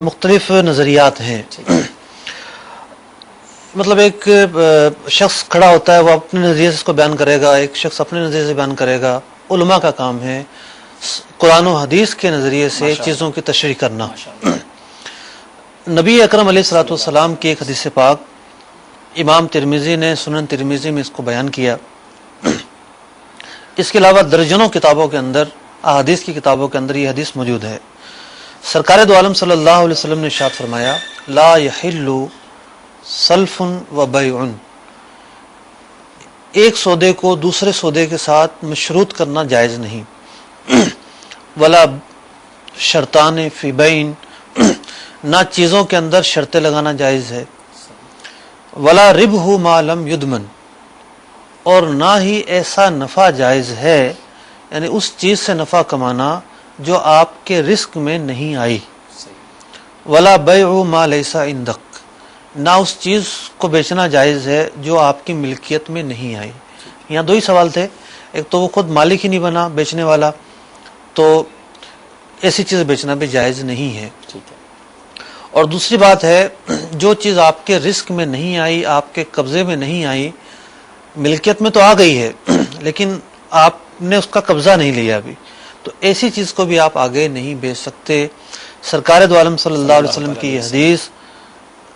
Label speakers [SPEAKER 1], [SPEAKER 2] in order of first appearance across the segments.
[SPEAKER 1] مختلف نظریات ہیں. مطلب ایک شخص کھڑا ہوتا ہے، وہ اپنے نظریے سے اس کو بیان کرے گا، ایک شخص اپنے نظریے سے بیان کرے گا. علماء کا کام ہے قرآن و حدیث کے نظریے سے چیزوں کی تشریح کرنا. نبی اکرم علیہ الصلوۃ والسلام کی ایک حدیث پاک امام ترمذی نے سنن ترمذی میں اس کو بیان کیا. اس کے علاوہ درجنوں کتابوں کے اندر، احادیث کی کتابوں کے اندر یہ حدیث موجود ہے. سرکار دو عالم صلی اللہ علیہ وسلم نے ارشاد فرمایا، لا یحل سلف و بیع، ایک سودے کو دوسرے سودے کے ساتھ مشروط کرنا جائز نہیں. ولا شرطان فی بیع، نہ چیزوں کے اندر شرطیں لگانا جائز ہے. ولا ربح ما لم یدمن، اور نہ ہی ایسا نفع جائز ہے، یعنی اس چیز سے نفع کمانا جو آپ کے رزق میں نہیں آئی. ولا بیع ما لیس عندک، نہ اس چیز کو بیچنا جائز ہے جو آپ کی ملکیت میں نہیں آئی. یہاں دو ہی سوال تھے، ایک تو وہ خود مالک ہی نہیں بنا بیچنے والا، تو ایسی چیز بیچنا بھی جائز نہیں ہے. اور دوسری بات ہے، جو چیز آپ کے رزق میں نہیں آئی، آپ کے قبضے میں نہیں آئی، ملکیت میں تو آ گئی ہے لیکن آپ نے اس کا قبضہ نہیں لیا ابھی، تو ایسی چیز کو بھی آپ آگے نہیں بیچ سکتے. سرکار دو عالم صلی اللہ علیہ وسلم کی یہ حدیث،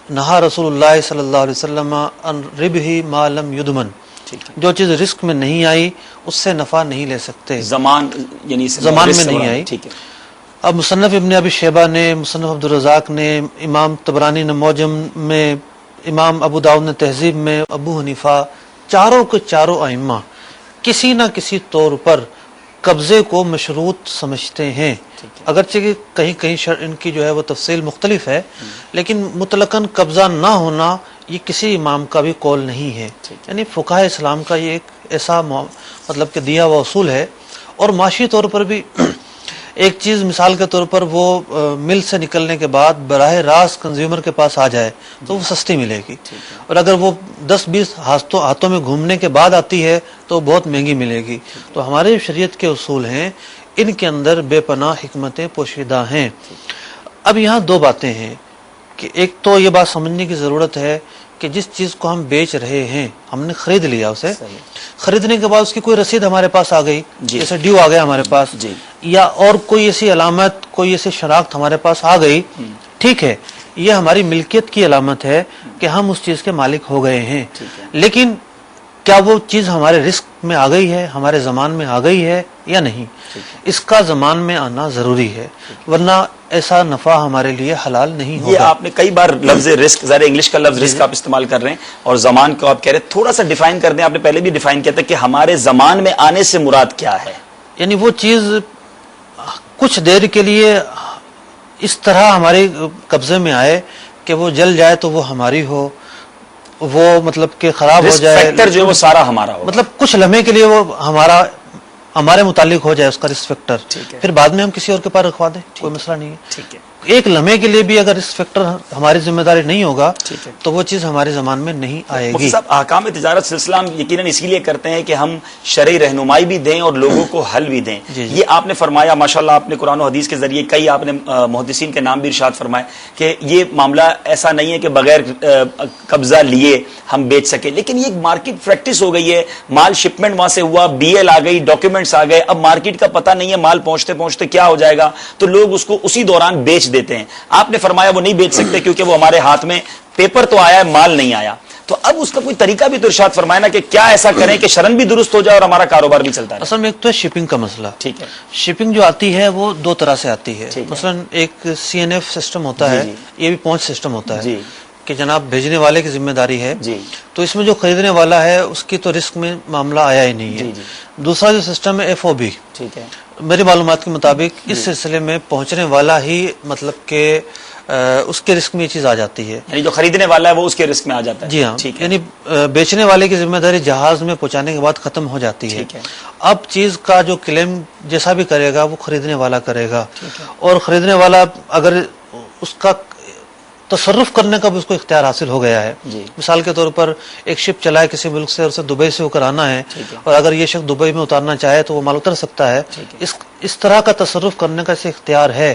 [SPEAKER 1] نہا رسول اللہ صلی اللہ علیہ وسلم عن ربح ما لم یدمن، جو چیز رزق میں نہیں آئی اس سے نفع نہیں لے سکتے، زمان میں نہیں آئی. اب مصنف ابن ابی شیبہ نے، مصنف عبدالرزاق نے، امام طبرانی نے معجم میں، امام ابو داؤد نے تہذیب میں، ابو حنیفہ، چاروں کے چاروں ائمہ کسی نہ کسی طور پر قبضے کو مشروط سمجھتے ہیں. اگرچہ کہ کہیں کہیں ان کی جو ہے وہ تفصیل مختلف ہے، لیکن مطلقاً قبضہ نہ ہونا یہ کسی امام کا بھی قول نہیں ہے. یعنی فقہائے اسلام کا یہ ایک ایسا مطلب کہ دیا ہوا اصول ہے. اور معاشی طور پر بھی ایک چیز مثال کے طور پر وہ مل سے نکلنے کے بعد براہ راست کنزیومر کے پاس آ جائے تو وہ سستی ملے گی، اور اگر وہ 10-20 ہاتھوں میں گھومنے کے بعد آتی ہے تو بہت مہنگی ملے گی. تو ہمارے شریعت کے اصول ہیں، ان کے اندر بے پناہ حکمتیں پوشیدہ ہیں. اب یہاں دو باتیں ہیں کہ ایک تو یہ بات سمجھنے کی ضرورت ہے کہ جس چیز کو ہم بیچ رہے ہیں، ہم نے خرید لیا، اسے خریدنے کے بعد اس کی کوئی رسید ہمارے پاس آ گئی، جیسے ڈیو آ گیا ہمارے پاس، یا اور کوئی ایسی علامت، کوئی ایسی شناخت ہمارے پاس آ گئی، ٹھیک ہے، یہ ہماری ملکیت کی علامت ہے کہ ہم اس چیز کے مالک ہو گئے ہیں. لیکن کیا وہ چیز ہمارے رزق میں آ گئی ہے، ہمارے زمان میں آ گئی ہے یا نہیں؟ اس کا زمان میں آنا ضروری ہے، ورنہ ایسا نفع ہمارے لیے حلال نہیں ہوگا.
[SPEAKER 2] یہ آپ نے کئی بار لفظ رزق، ظاہر انگلش کا لفظ رزق آپ استعمال کر رہے ہیں، اور زمان کو آپ کہہ رہے ہیں، تھوڑا سا ڈیفائن کر دیں. آپ نے پہلے بھی ڈیفائن کیا تھا کہ ہمارے زمان میں آنے سے مراد کیا ہے.
[SPEAKER 1] یعنی وہ چیز کچھ دیر کے لیے اس طرح ہمارے قبضے میں آئے کہ وہ جل جائے تو وہ ہماری ہو، وہ مطلب کہ خراب ہو جائے،
[SPEAKER 2] فیکٹر جو وہ سارا ہمارا ہو،
[SPEAKER 1] مطلب کچھ لمحے کے لیے وہ ہمارے متعلق ہو جائے اس کا رسک فیکٹر، پھر بعد میں ہم کسی اور کے پاس رکھوا دیں، کوئی مسئلہ نہیں ہے. ایک لمحے کے لیے بھی اگر رسک فیکٹر ہماری ذمہ داری نہیں ہوگا تو وہ چیز ہمارے زمان میں نہیں آئے گی.
[SPEAKER 2] صاحب، احکام تجارت سلسلہ ہم یقیناً اسی لیے کرتے ہیں کہ ہم شرعی رہنمائی بھی دیں اور لوگوں کو حل بھی دیں. یہ آپ نے فرمایا، ماشاءاللہ آپ نے قرآن و حدیث کے ذریعے کئی آپ نے محدثین کے نام بھی ارشاد فرمائے کہ یہ معاملہ ایسا نہیں ہے کہ بغیر قبضہ لیے ہم بیچ سکیں. لیکن یہ ایک مارکیٹ پریکٹس ہو گئی ہے، مال شپمنٹ وہاں سے ہوا، بی ایل آ گئی، ڈاکیومنٹس آ گئے، اب مارکیٹ کا پتہ نہیں ہے مال پہنچتے پہنچتے کیا ہو جائے گا، تو لوگ اس کو اسی دوران بیچ دیتے ہیں. آپ نے فرمایا وہ نہیں بیچ سکتے کیونکہ وہ ہمارے ہاتھ میں پیپر تو آیا ہے، مال نہیں آیا. تو اب اس کا کوئی طریقہ بھی تو ارشاد فرمایا نا کہ کیا ایسا کریں کہ شرن بھی درست ہو جائے اور ہمارا کاروبار بھی چلتا رہے.
[SPEAKER 1] اصل میں ایک تو ہے شپنگ کا مسئلہ.
[SPEAKER 2] ٹھیک ہے،
[SPEAKER 1] شپنگ جو آتی ہے وہ دو طرح سے آتی ہے. مثلا ایک CNF سسٹم ہوتا ہے، یہ بھی پہنچ سسٹم ہوتا ہے کہ جناب بھیجنے والے کی ذمہ داری ہے، تو اس میں جو خریدنے والا ہے اس کی تو رسک میں معاملہ آیا ہی نہیں ہے. دوسرا جو سسٹم ہے FOB،
[SPEAKER 2] ٹھیک ہے،
[SPEAKER 1] میری معلومات کے مطابق اس سلسلے میں پہنچنے والا ہی مطلب کہ اس کے رسک میں یہ چیز آ جاتی ہے،
[SPEAKER 2] یعنی جو خریدنے والا ہے وہ اس کے رسک میں آ جاتا ہے.
[SPEAKER 1] جی ہاں، یعنی بیچنے والے کی ذمہ داری جہاز میں پہنچانے کے بعد ختم ہو جاتی ہے. اب چیز کا جو کلیم جیسا بھی کرے گا وہ خریدنے والا کرے گا، اور خریدنے والا اگر اس کا تصرف کرنے کا بھی اس کو اختیار حاصل ہو گیا ہے. مثال کے طور پر ایک شپ چلا ہے کسی ملک سے اور اسے دبئی سے ہو کر آنا ہے، اور اگر یہ شخص دبئی میں اتارنا چاہے تو وہ مال اتر سکتا ہے. اس طرح کا تصرف کرنے کا اسے اختیار ہے.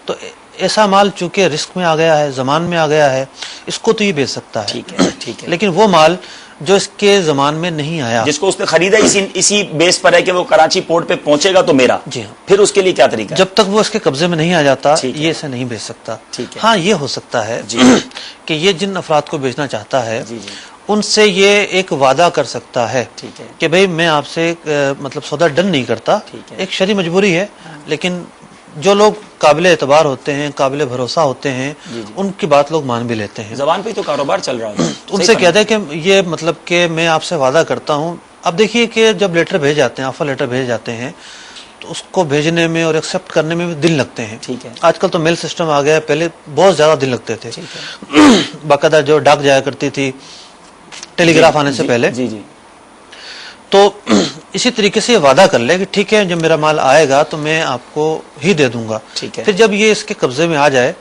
[SPEAKER 1] تو ایسا مال چونکہ رسک میں آ گیا ہے، زمان میں آ گیا ہے، اس کو تو یہ بیچ سکتا ہے.
[SPEAKER 2] ٹھیک ہے، ٹھیک ہے.
[SPEAKER 1] لیکن وہ مال جو اس کے زمان میں نہیں آیا،
[SPEAKER 2] جس کو اس نے خریدا اسی بیس پر ہے کہ وہ کراچی پورٹ پہ پہنچے گا تو میرا،
[SPEAKER 1] جی ہاں،
[SPEAKER 2] پھر اس کے لیے کیا طریقہ ہے؟
[SPEAKER 1] جب تک وہ اس کے قبضے میں نہیں آ جاتا
[SPEAKER 2] ٹھیک ہے.
[SPEAKER 1] یہ اسے نہیں بیچ سکتا.
[SPEAKER 2] ٹھیک ہے.
[SPEAKER 1] ہاں یہ ہو سکتا ہے
[SPEAKER 2] جی.
[SPEAKER 1] کہ یہ جن افراد کو بیچنا چاہتا ہے
[SPEAKER 2] جی جی
[SPEAKER 1] ان سے یہ ایک وعدہ کر سکتا ہے
[SPEAKER 2] ٹھیک ہے.
[SPEAKER 1] کہ بھئی میں آپ سے مطلب سودا ڈن نہیں کرتا،
[SPEAKER 2] ٹھیک ہے.
[SPEAKER 1] ایک شرعی مجبوری ہے، لیکن جو لوگ قابل اعتبار ہوتے ہیں، قابل بھروسہ ہوتے ہیں،
[SPEAKER 2] جی جی.
[SPEAKER 1] ان کی بات لوگ مان بھی لیتے ہیں.
[SPEAKER 2] زبان پہ ہی تو کاروبار چل رہا ہے.
[SPEAKER 1] ان سے کہتے ہیں کہ یہ مطلب کہ میں آپ سے وعدہ کرتا ہوں. اب دیکھیے کہ جب لیٹر بھیج جاتے ہیں، آفر لیٹر بھیج جاتے ہیں، تو اس کو بھیجنے میں اور ایکسیپٹ کرنے میں بھی دن لگتے ہیں.
[SPEAKER 2] ٹھیک ہے.
[SPEAKER 1] آج کل تو میل سسٹم آ گیا ہے، پہلے بہت زیادہ دن لگتے تھے.
[SPEAKER 2] ٹھیک ہے.
[SPEAKER 1] باقاعدہ جو ڈاک جایا کرتی تھی ٹیلی گراف آنے سے پہلے،
[SPEAKER 2] جی جی.
[SPEAKER 1] تو اسی طریقے سے یہ وعدہ کر لے کہ ٹھیک ہے جب میرا مال آئے گا تو میں آپ کو ہی دے دوں گا.
[SPEAKER 2] ٹھیک ہے.
[SPEAKER 1] پھر جب یہ اس کے قبضے میں آ جائے